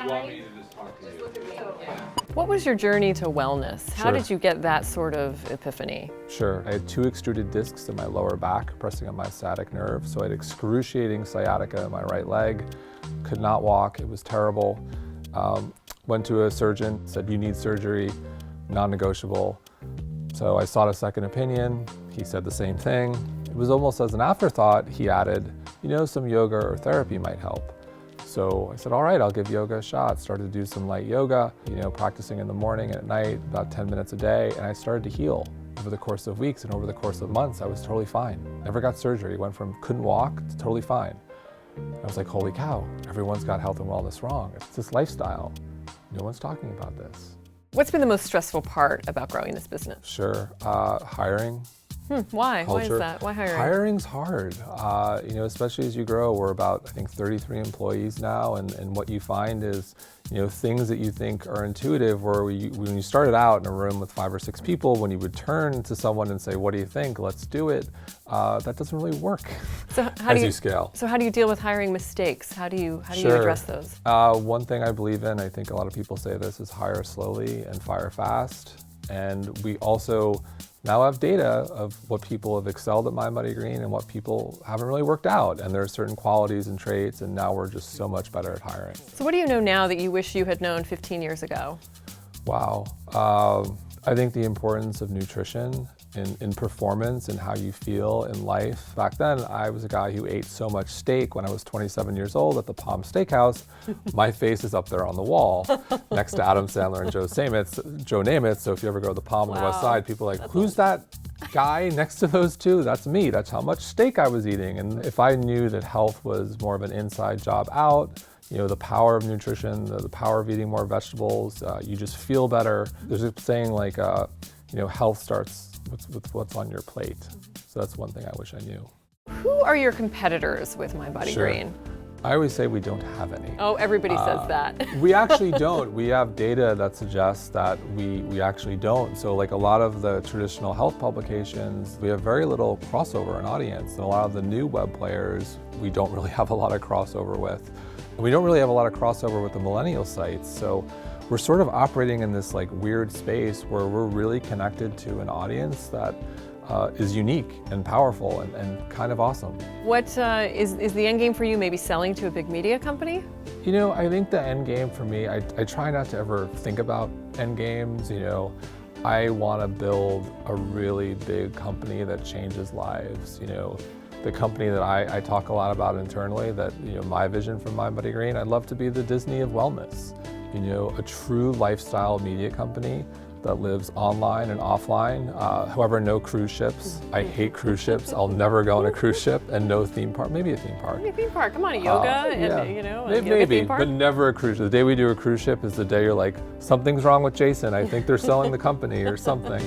want me to just talk to you? What was your journey to wellness? How Sure. did you get that sort of epiphany? Sure. I had 2 extruded discs in my lower back pressing on my sciatic nerve, so I had excruciating sciatica in my right leg. Could not walk, it was terrible. Went to a surgeon, said you need surgery, non-negotiable. So I sought a second opinion, he said the same thing. It was almost as an afterthought, he added, some yoga or therapy might help. So I said, all right, I'll give yoga a shot. Started to do some light yoga, practicing in the morning and at night, about 10 minutes a day, and I started to heal. Over the course of weeks and over the course of months, I was totally fine. Never got surgery, went from couldn't walk to totally fine. I was like, holy cow, everyone's got health and wellness wrong. It's this lifestyle. No one's talking about this. What's been the most stressful part about growing this business? Sure, hiring. Why? Culture. Why is that? Why hiring? Hiring's hard, especially as you grow. We're about, I think, 33 employees now, and what you find is, things that you think are intuitive, where when you started out in a room with 5 or 6 people, when you would turn to someone and say, what do you think? Let's do it. That doesn't really work So as you scale. So how do you deal with hiring mistakes? How do you Sure. address those? One thing I believe in, I think a lot of people say this, is hire slowly and fire fast. And we also now have data of what people have excelled at MindBodyGreen and what people haven't really worked out. And there are certain qualities and traits, and now we're just so much better at hiring. So what do you know now that you wish you had known 15 years ago? Wow. I think the importance of nutrition in performance and how you feel in life. Back then, I was a guy who ate so much steak when I was 27 years old at the Palm Steakhouse. My face is up there on the wall next to Adam Sandler and Joe Namath. So if you ever go to the Palm on the West Side, people are like, who's that guy next to those two? That's me. That's how much steak I was eating. And if I knew that health was more of an inside job out, the power of nutrition, the power of eating more vegetables, you just feel better. There's a saying like, health starts with what's on your plate. So that's one thing I wish I knew. Who are your competitors with MindBodyGreen? Sure. I always say we don't have any. Oh, everybody says that. We actually don't. We have data that suggests that we actually don't. So like a lot of the traditional health publications, we have very little crossover in audience. And a lot of the new web players, we don't really have a lot of crossover with. We don't really have a lot of crossover with the millennial sites. So we're sort of operating in this like weird space where we're really connected to an audience that is unique and powerful and kind of awesome. What is the end game for you? Maybe selling to a big media company? I think the end game for me, I try not to ever think about end games. I want to build a really big company that changes lives. The company that I talk a lot about internally, that my vision for MindBodyGreen, I'd love to be the Disney of wellness. A true lifestyle media company that lives online and offline. However, no cruise ships. I hate cruise ships. I'll never go on a cruise ship, and no theme park. Maybe a theme park. Maybe a theme park. Come on, yoga Maybe, theme park. but never a cruise ship. The day we do a cruise ship is the day you're like, something's wrong with Jason. I think they're selling the company or something.